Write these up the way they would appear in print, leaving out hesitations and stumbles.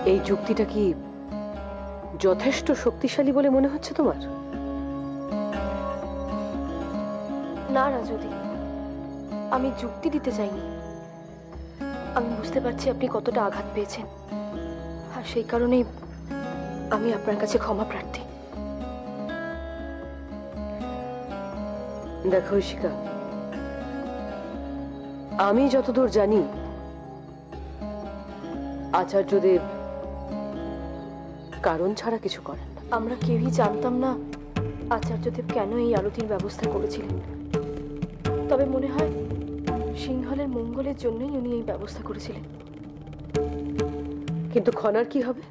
এই যুক্তিটা কি যথেষ্ট শক্তিশালী বলে মনে হচ্ছে তোমার? না রাজুদি, আমি যুক্তি দিতে চাইনি। আমি বুঝতে পারছি আপনি কতটা আঘাত পেয়েছেন, আর সেই কারণেই আমি আপনার কাছে ক্ষমা প্রার্থী। দেখো ঈশিকা, আমি যতদূর জানি আচার্যদেব কারণ ছাড়া কিছু করেন না। আমরা কেউই জানতাম না আচার্যদেব কেন এই আরতির ব্যবস্থা করেছিলেন। তবে মনে হয় সিংহলের মঙ্গলের জন্যই উনি এই ব্যবস্থা করেছিলেন। কিন্তু খনার কি হবে?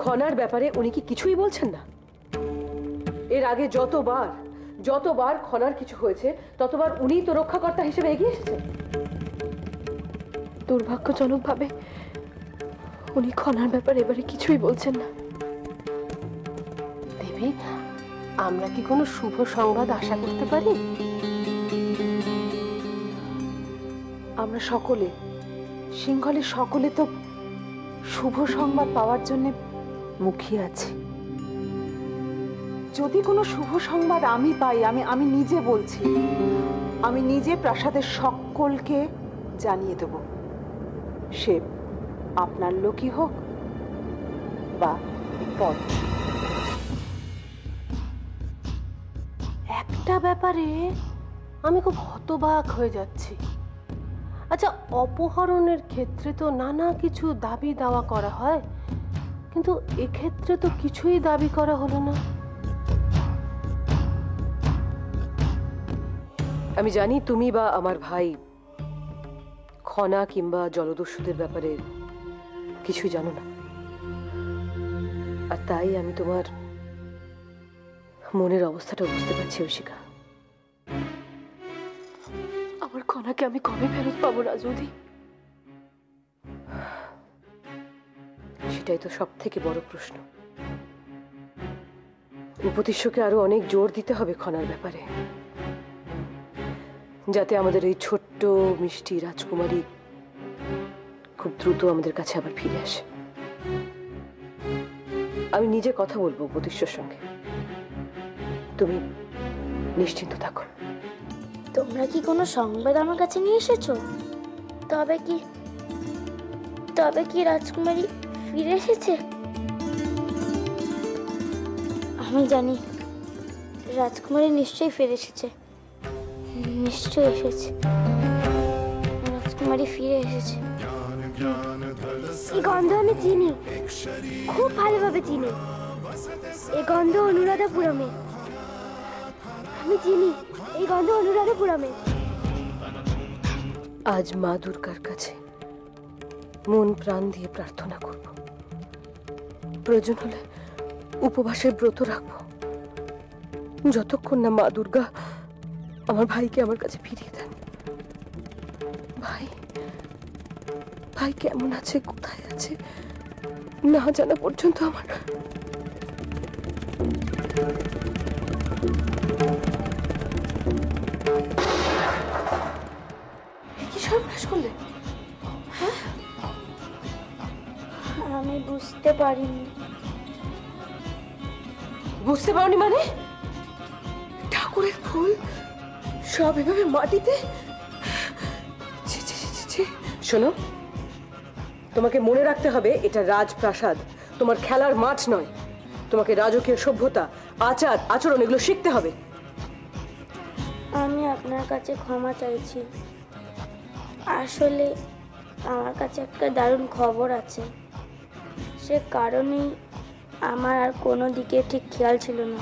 খনার ব্যাপারে উনি কি কিছুই বলছেন না? এর আগে যতবার খনার কিছু হয়েছে ততবার উনি তো রক্ষাকর্তা হিসেবে এগিয়ে এসেছেন। দুর্ভাগ্যজনকভাবে উনি খনার ব্যাপারে এবারে কিছুই বলছেন না। দেবী, আমরা কি কোনো শুভ সংবাদ আশা করতে পারি? আমরা সকলে, সিংহলের সকলে তো শুভ সংবাদ পাওয়ার জন্য মুখিয়ে আছি। যদি কোনো শুভ সংবাদ আমি পাই, আমি নিজে বলছি, আমি নিজে প্রাসাদের সকলকে জানিয়ে দেব। সে আপনার লোকই হোক বা পর। একটা ব্যাপারে আমি খুব হতবাক হয়ে যাচ্ছি। আচ্ছা, অপহরণের ক্ষেত্রে তো নানা কিছু দাবি দাওয়া করা হয়, কিন্তু এক্ষেত্রে তো কিছুই দাবি করা হলো না। আমি জানি তুমি বা আমার ভাই খনা কিংবা জলদস্যুদের ব্যাপারে কিছুই জানো না, আর তাই আমি তোমার মনের অবস্থাটা বুঝতে পারছি ঈশিকা। আমার খনাকে আমি কবে ফেরত পাবো রাজুদি? সেটাই তো সব থেকে বড় প্রশ্ন। উপদেশ্যকে আরো অনেক জোর দিতে হবে খনার ব্যাপারে, যাতে আমাদের এই ছোট্ট মিষ্টি রাজকুমারী খুব দ্রুত আমাদের কাছে আবার ফিরে আসে। আমি নিজে কথা বলবো উপদেশ্যর সঙ্গে, তুমি নিশ্চিন্ত থাকো। তোমরা কি কোনো সংবাদ আমার কাছে নিয়ে এসেছো? তবে কি রাজকুমারী ফিরে এসেছে? আমি জানি রাজকুমারী নিশ্চয়ই ফিরে এসেছে, নিশ্চয়ই এসেছে। রাজকুমারী ফিরে এসেছে। এই গন্ধ আমি চিনি, খুব ভালোভাবে চিনি। এই গন্ধ অনুরাধাপুরমে, আমি চিনি এই গন্ধ অনুরাধাপুরমে। আজ মা দুর্গার কাছে মন প্রাণ দিয়ে প্রার্থনা করব, প্রয়োজন হলে উপবাসের ব্রত রাখবো, যতক্ষণ না মা দুর্গা আমার ভাইকে আমার কাছে ফিরিয়ে দেন। ভাই ভাই কেমন আছে, কোথায় আছে না জানা পর্যন্ত আমার কি সর্বনাশ করলে? আমি বুঝতে পারিনি। বুঝতে পারোনি মানে? ঠাকুরের ফুল সব এভাবে মাটিতে? ছি, ছি, ছি, ছি, ছি। শোনো, তোমাকে মনে রাখতে হবে এটা রাজপ্রাসাদ, তোমার খেলার মাঠ নয়। তোমাকে রাজকীয় সভ্যতা, আচার আচরণ এগুলো শিখতে হবে। আমি আপনার কাছে ক্ষমা চাইছি। আসলে আমার কাছে একটা দারুণ খবর আছে, সে কারণেই আমার আর কোনো দিকে ঠিক খেয়াল ছিল না।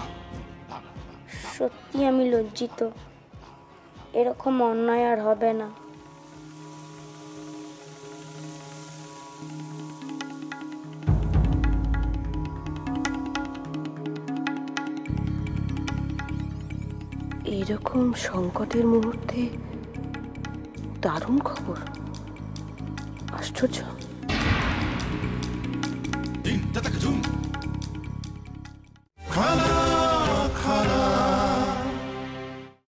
সত্যি আমি লজ্জিত। এরকম অন্যায় আর হবে না। এইরকম সংকটের মুহূর্তে দারুণ খবর, আশ্চর্য।